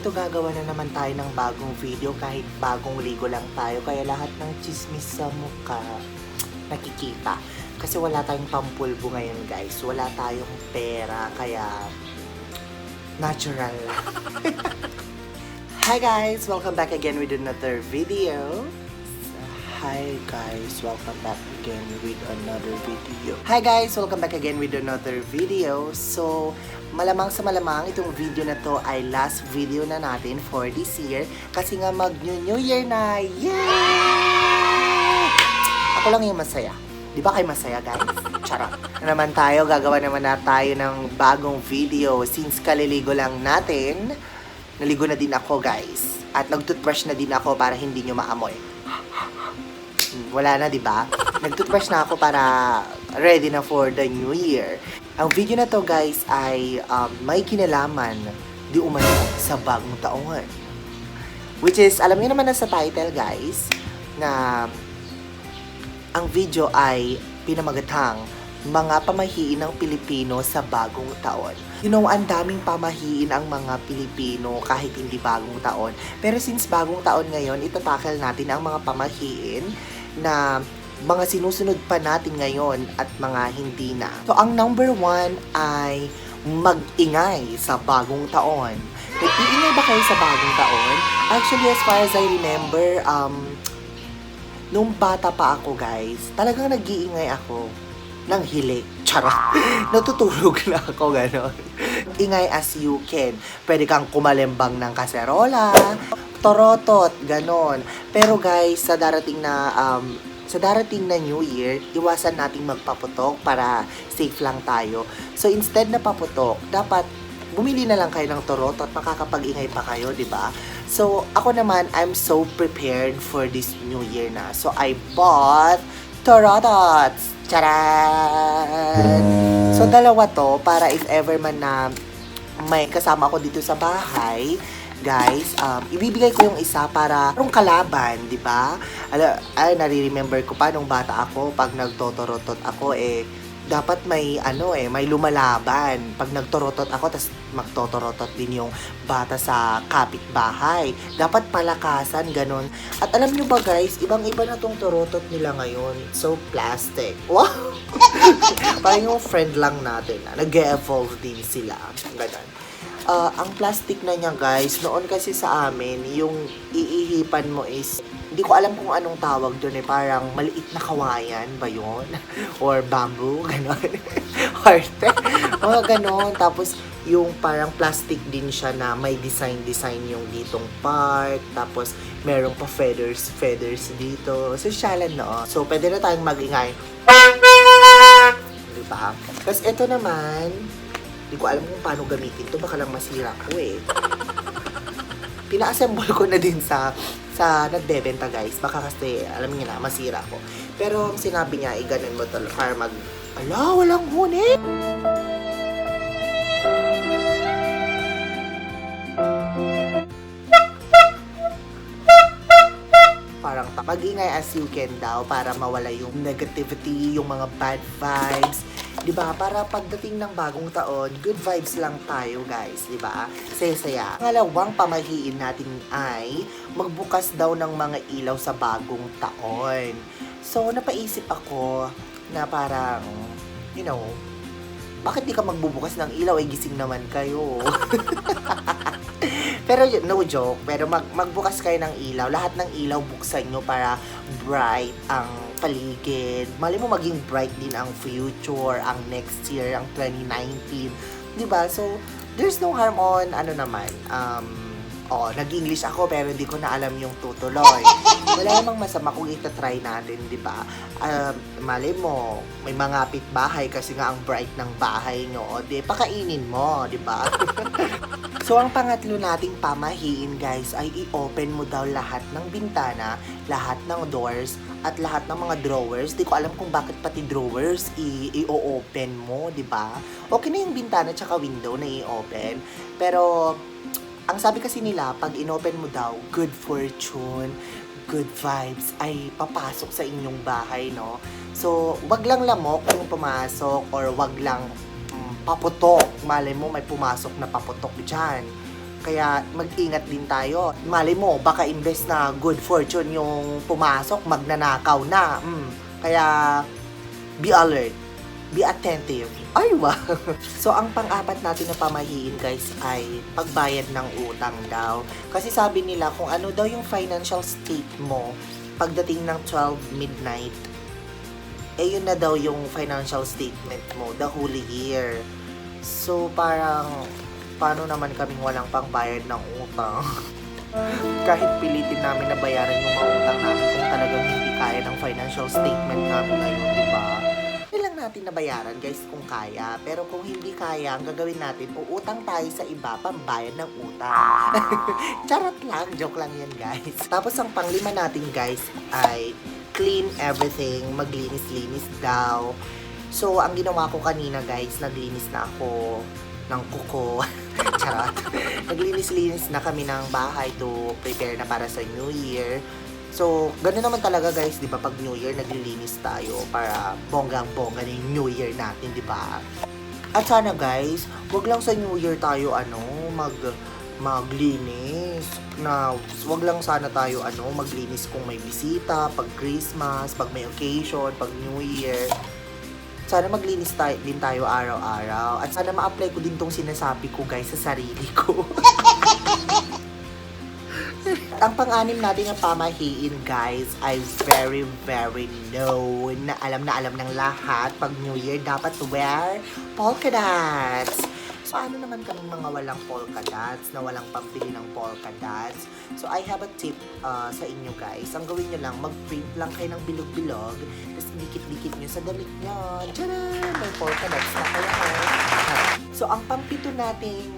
ito gagawa na naman tayo ng bagong video kahit bagong ligo lang tayo. Kaya lahat ng chismis sa mukha nakikita. Kasi wala tayong pampulbo ngayon guys. Wala tayong pera kaya natural lang. Hi guys! Welcome back again with another video. Hi guys, welcome back again with another video. Hi guys, welcome back again with another video. So, malamang sa malamang itong video na to ay last video na natin for this year kasi nga mag-New Year na. Yay! Ako lang yung masaya. Di ba kayo masaya guys? Charot. Na naman tayo, gagawa naman na tayo ng bagong video since kaliligo lang natin. Naligo na din ako guys. At nag-toothbrush na din ako para hindi nyo maamoy. Wala na, di ba? Nag-toothbrush na ako para ready na for the new year. Ang video na to guys ay may kinalaman di umano sa bagong taon. Which is, alam niyo naman na sa title guys, na ang video ay pinamagatang mga pamahiin ng Pilipino sa bagong taon. You know, ang daming pamahiin ang mga Pilipino kahit hindi bagong taon. Pero since bagong taon ngayon, itatakal natin ang mga pamahiin na mga sinusunod pa natin ngayon at mga hindi na. So, ang number 1 ay mag-ingay sa bagong taon. Nag-iingay ba kayo sa bagong taon? Actually, as far as I remember, nung bata pa ako guys, talagang nag-iingay ako ng hili. Charot. Natutulog na ako, gano'n. Ingay as you can. Pwede kang kumalembang ng kaserola, torotot, gano'n. Pero guys, sa darating na New Year, iwasan nating magpaputok para safe lang tayo. So, instead na paputok, dapat bumili na lang kayo ng torotot, makakapag-ingay pa kayo, di ba? So, ako naman, I'm so prepared for this New Year na. So, I bought torotots. Charan! So, dalawa to para if ever man na may kasama ako dito sa bahay, guys, ibibigay ko yung isa para parang kalaban, di ba? Nare-remember ko pa nung bata ako, pag nagtotorotot ako, dapat may may lumalaban. Pag nagtorotot ako, tas magtotorotot din yung bata sa kapitbahay. Dapat palakasan, ganon. At alam nyo ba guys, ibang-iba na tong torotot nila ngayon. So, plastic. Wow! Parang yung friend lang natin. Nag-evolve din sila. Ganon. Ang plastic na niya guys, noon kasi sa amin, yung iihipan mo is, hindi ko alam kung anong tawag doon parang maliit na kawayan ba yun? Or bamboo, gano'n. Arte, mga gano'n. Tapos, yung parang plastic din siya na may design yung ditong part. Tapos, meron pa feathers dito. So, syalan no. So, pwede na tayong mag-ingay. Diba? Tapos, ito naman, hindi ko alam kung paano gamitin to. Baka lang masira ko Pina-assemble ko na din sa nagbebenta guys. Baka kasi, alam niyo na, masira ko. Pero ang sinabi niya, ganun mo talaga para walang huni! Parang mag-ingay as you can daw para mawala yung negativity, yung mga bad vibes. Diba? Para pagdating ng bagong taon, good vibes lang tayo guys, diba? Saya-saya. Pangalawang pamahiin natin ay magbukas daw ng mga ilaw sa bagong taon. So, napaisip ako na parang, bakit di ka magbubukas ng ilaw? Gising naman kayo. Pero no joke, pero magbukas kayo ng ilaw. Lahat ng ilaw buksan nyo para bright ang paligid. Mali mo maging bright din ang future, ang next year, ang 2019. Diba? So, there's no harm on, nag-English ako pero hindi ko na alam yung tutuloy. Wala namang masama kung itatry natin, di ba? Mali mo, may mga bahay kasi nga ang bright ng bahay nyo. O di, pakainin mo, di ba? So, ang pangatlo nating pamahiin, guys, ay i-open mo daw lahat ng bintana, lahat ng doors, at lahat ng mga drawers. Di ko alam kung bakit pati drawers i-open mo, di ba? Okay na yung bintana tsaka window na i-open. Pero, ang sabi kasi nila, pag inopen mo daw, good fortune, good vibes ay papasok sa inyong bahay, no? So, wag lang lamok yung pumasok or wag lang paputok. Malay mo, may pumasok na paputok dyan. Kaya mag-ingat din tayo. Malay mo, baka imbes na good fortune yung pumasok, magnanakaw na. Kaya be alert. Be attentive. Ay, wow! So, ang pang-apat natin na pamahiin, guys, ay pagbayad ng utang daw. Kasi sabi nila, kung ano daw yung financial state mo, pagdating ng 12 midnight, yun na daw yung financial statement mo, the whole year. So, parang, paano naman kaming walang pangbayad ng utang? Kahit pilitin namin na bayaran yung mga utang namin kung talagang hindi kaya ng financial statement namin ngayon, diba? Lang natin nabayaran guys kung kaya, pero kung hindi kaya, ang gagawin natin, uutang tayo sa iba pambayad ng utang. Charot lang, joke lang yan guys. Tapos ang panglima natin guys ay clean everything, maglinis-linis daw. So ang ginawa ko kanina guys, naglinis na ako ng kuko. Charot. Naglinis-linis na kami ng bahay to prepare na para sa New Year. So, gano'n naman talaga guys, di ba, pag New Year, naglilinis tayo para bonggang-bongga na yung New Year natin, di ba? At sana guys, wag lang sa New Year tayo, maglinis. Wag lang sana tayo, maglinis kung may bisita, pag Christmas, pag may occasion, pag New Year. Sana maglinis din tayo araw-araw. At sana ma-apply ko din tong sinasabi ko guys sa sarili ko. Ang pang-anim natin ng pamahiin guys ay very known na alam ng lahat. Pag New Year, dapat wear polka dots. So ano naman kaming mga walang polka dots, na walang pambili ng polka dots. So I have a tip sa inyo guys. Ang gawin nyo lang, mag-print lang kayo ng bilog-bilog, tapos dikit-dikit nyo sa damit nyo. Tcharan! May polka dots na kayo. So ang pampito nating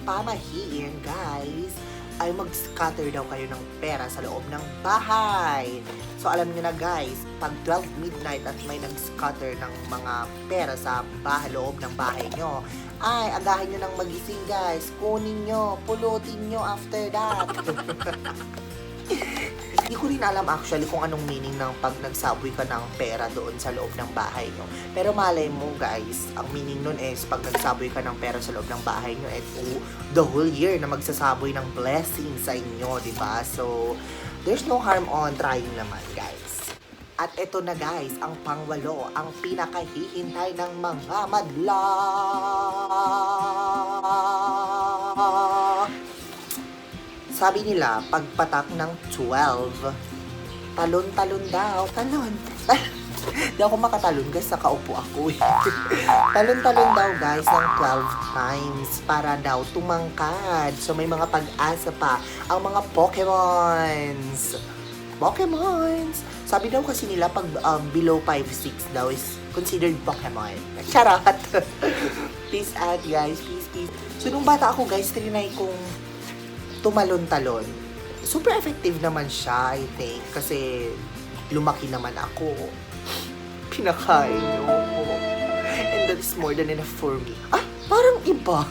pamahiin guys ay mag-scatter daw kayo ng pera sa loob ng bahay. So, alam niyo na guys, pag 12 midnight at may nag-scatter ng mga pera sa loob ng bahay nyo, ay, agahin nyo ng magising guys. Kunin nyo, pulutin nyo after that. Hindi ko rin alam actually kung anong meaning ng pag nagsaboy ka ng pera doon sa loob ng bahay nyo. Pero malay mo guys, ang meaning nun is pag nagsaboy ka ng pera sa loob ng bahay nyo, the whole year na magsasaboy ng blessing sa inyo, diba? So, there's no harm on trying naman guys. At ito na guys, ang pangwalo, ang pinakahihintay ng mga madla. Sabi nila, pagpatak ng 12, talon-talon daw. Talon. Di ako makatalon guys, nakaupo ako eh. Talon-talon daw guys ng 12 times para daw tumangkad. So may mga pag-asa pa ang mga Pokemons. Sabi daw kasi nila pag below 5'6" daw is considered Pokemon. Charot. Peace out guys, peace. So nung bata ako guys, trinay kong tumalon-talon. Super effective naman siya, I think. Kasi lumaki naman ako. Pinakain niyo ako. And that's more than enough for me. Parang iba.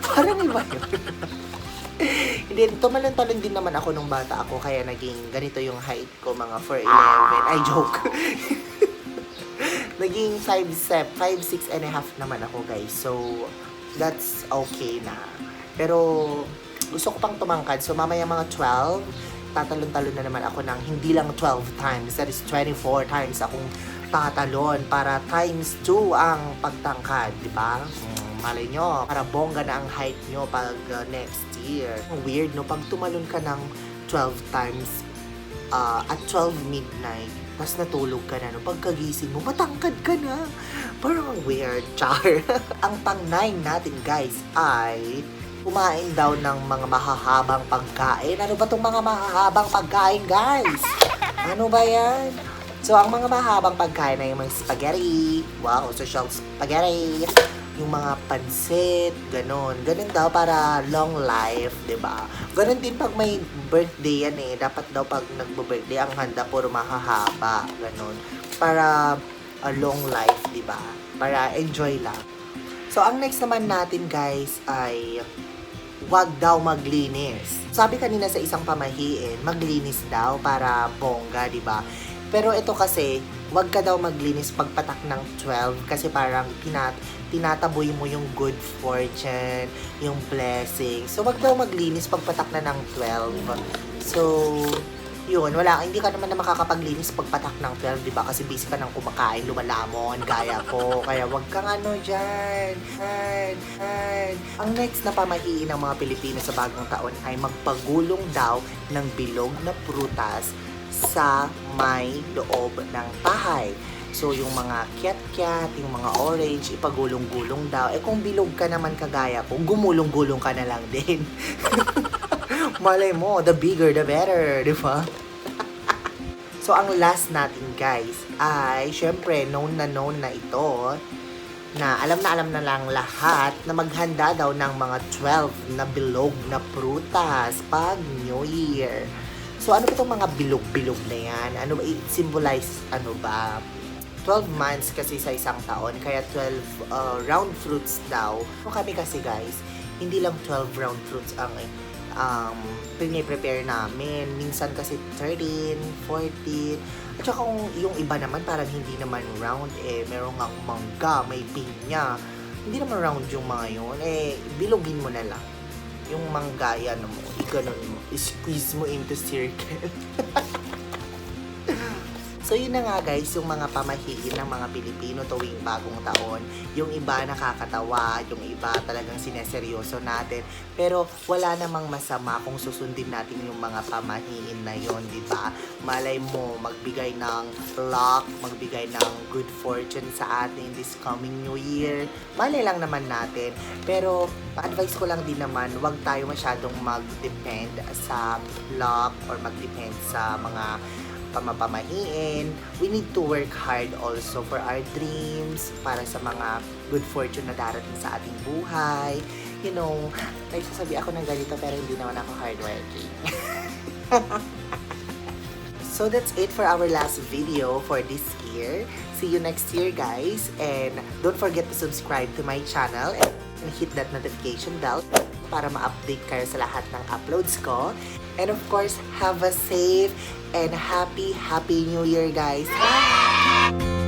Parang iba yun. Hindi, tumalon-talon din naman ako nung bata ako. Kaya naging ganito yung height ko, mga 4'11". Ay, joke. Naging 5'6" and a half naman ako, guys. So, that's okay na. Pero, gusto ko pang tumangkad. So, mamaya mga 12, tatalon-talon na naman ako ng hindi lang 12 times. That is 24 times akong tatalon para times 2 ang pagtangkad, di ba? Malay nyo, para bongga na ang height nyo pag next year. Weird, no? Pag tumalon ka ng 12 times at 12 midnight, tapos natulog ka na, no? Pagkagising mo, matangkad ka na. Parang weird, char. Ang pang-9 natin, guys, ay kumain daw ng mga mahahabang pagkain. Ano ba itong mga mahahabang pagkain, guys? Ano ba yan? So, ang mga mahabang pagkain ay yung mga spaghetti. Wow, social spaghetti. Yung mga pansit, ganon. Ganon daw para long life, diba? Ganon din pag may birthday yan eh. Dapat daw pag nagbo-birthday, ang handa puro mahahaba. Ganon. Para long life, diba? Para enjoy lang. So, ang next naman natin, guys, ay wag daw maglinis. Sabi kanina sa isang pamahiin, maglinis daw para bongga, di ba? Pero ito kasi, wag ka daw maglinis pagpatak ng 12 kasi parang tinataboy mo yung good fortune, yung blessing. So, wag daw maglinis pagpatak na ng 12. So, yun, hindi ka naman na makakapaglinis pagpatak ng 12, di ba? Kasi busy ka nang kumakain, lumalamon, gaya ko. Kaya wag kang dyan. Ang next na pamahiin ng mga Pilipino sa bagong taon ay magpagulong daw ng bilog na prutas sa may loob ng bahay. So, yung mga kiat-kiat, yung mga orange, ipagulong-gulong daw. Kung bilog ka naman kagaya ko, gumulong-gulong ka na lang din. Malay mo, the bigger the better, di ba? So, ang last natin guys ay, syempre, known na ito, na alam na lang lahat na maghanda daw ng mga 12 na bilog na prutas pag New Year. So, ano ba itong mga bilog-bilog na yan? Ano ba, it symbolize, 12 months kasi sa isang taon, kaya 12 round fruits daw. So, kami kasi guys, hindi lang 12 round fruits ang prepare namin. Minsan kasi 13, 14. At saka kung yung iba naman parang hindi naman round meron nga mangga, may pinya. Hindi naman round yung mga yun. Bilogin mo na lang. Yung mangga, yan mo, iganon mo. Squeeze mo into circle. So, yun na nga guys, yung mga pamahiin ng mga Pilipino tuwing bagong taon. Yung iba nakakatawa, yung iba talagang sineseryoso natin. Pero wala namang masama kung susundin natin yung mga pamahiin na yon, di ba? Malay mo, magbigay ng luck, magbigay ng good fortune sa atin this coming New Year. Malay lang naman natin. Pero, pa-advise ko lang din naman, huwag tayo masyadong mag-depend sa luck or mag-depend sa mga pamapamahiin. We need to work hard also for our dreams, para sa mga good fortune na darating sa ating buhay. You know, nagsasabi ako ng ganito pero hindi naman ako hardworking. So that's it for our last video for this year. See you next year guys, and don't forget to subscribe to my channel and hit that notification bell para ma-update kayo sa lahat ng uploads ko. And of course, have a safe and happy New Year guys. Bye!